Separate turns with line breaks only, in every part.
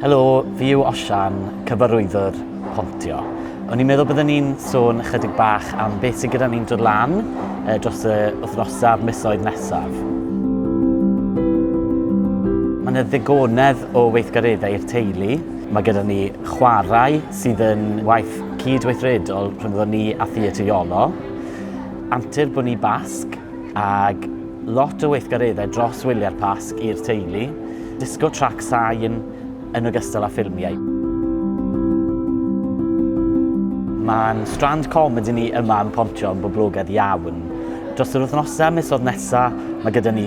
Helo, fi yw Osian, Cyfarwyddwr-Celfyddydau Pontio. O'n i'n meddwl byddwn ni'n sôn chydig bach am beth sydd gyda ni'n dod lan dros y wythnosau'r misoedd nesaf. Mae yna ddigonedd o weithgareddau i'r teulu. Mae gyda ni chwarae sydd yn waith cydweithredol rhwngddo ni a Theatr Iolo, antur bod ni basg ag lot o weithgareddau dros wyliau'r pasg i'r teulu, disgo trac sain yn ogystal â ffilmiau. Mae'n strand comedi ni yma yn Pontio yn boblogaidd iawn. Dros yr wythnosau misoedd nesaf, mae gyda ni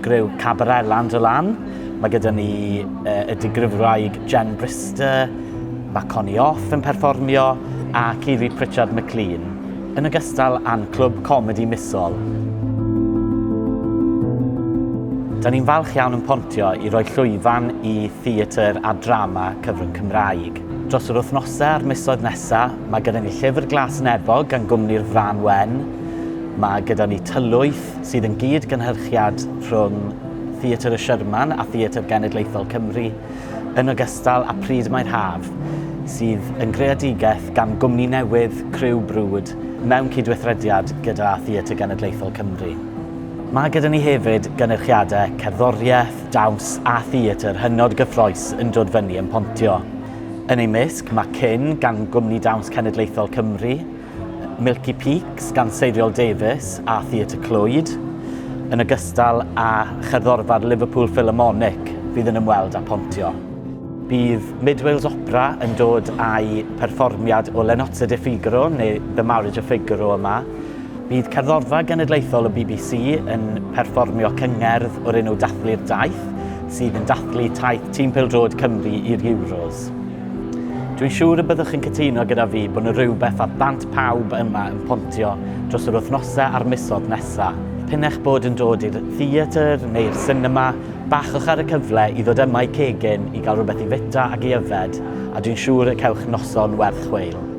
griw Cabarella yn dod lan, mae gyda ni y digrifwraig Jen Brister, mae Connie Off yn perfformio a Kiri Pritchard McLean, yn ogystal â'n clwb comedi misol. Da ni'n falch iawn yn Pontio i roi llwyfan i theatr a drama cyfrwng Cymraeg. Dros yr wythnosau a'r misoedd nesaf, mae gyda ni llyfr glas nebog gan gwmni'r Fran Wen. Mae gyda ni tylwyth sydd yn gyd gynhyrchiad rhwng Theatr y Sherman a Theatr Genedlaethol Cymru, yn ogystal â Pryd Mae'r Haf, sydd yn greadigaeth gan gwmni newydd Criw Brwd mewn cydweithrediad gyda Theatr Genedlaethol Cymru. Mae gyda ni hefyd gynhyrchiadau cerddoriaeth, dawns a theatr hynod gyffrous yn dod fyny yn Pontio. Yn ei misg, mae Cyn gan gwmni dawns cenedlaethol Cymru, Milky Peaks gan Seiriol Davies a Theatr Clwyd, yn ogystal â cherddorfa'r Liverpool Philharmonic fydd yn ymweld â Pontio. Bydd Midwales Opera yn dod â'i perfformiad o Lenozza di Figaro neu The Marriage of Figaro yma. Bydd cerddorfa genedlaethol y BBC yn perfformio cyngerdd o'r enw Dathlu'r Daith, sydd yn dathlu taith Tîm Pêl-drod Cymru i'r Euros. Dwi'n siŵr y byddwch yn cytuno gyda fi bod yna rhywbeth ar bant pawb yma yn Pontio dros yr wythnosau a'r misoedd nesaf. Pinnech bod yn dod i'r theatr neu'r sinema, bachwch ar y cyfle i ddod yma i cegin i gael rhywbeth i fita ac i yfed, a dwi'n siŵr y cewch noson werth chweil.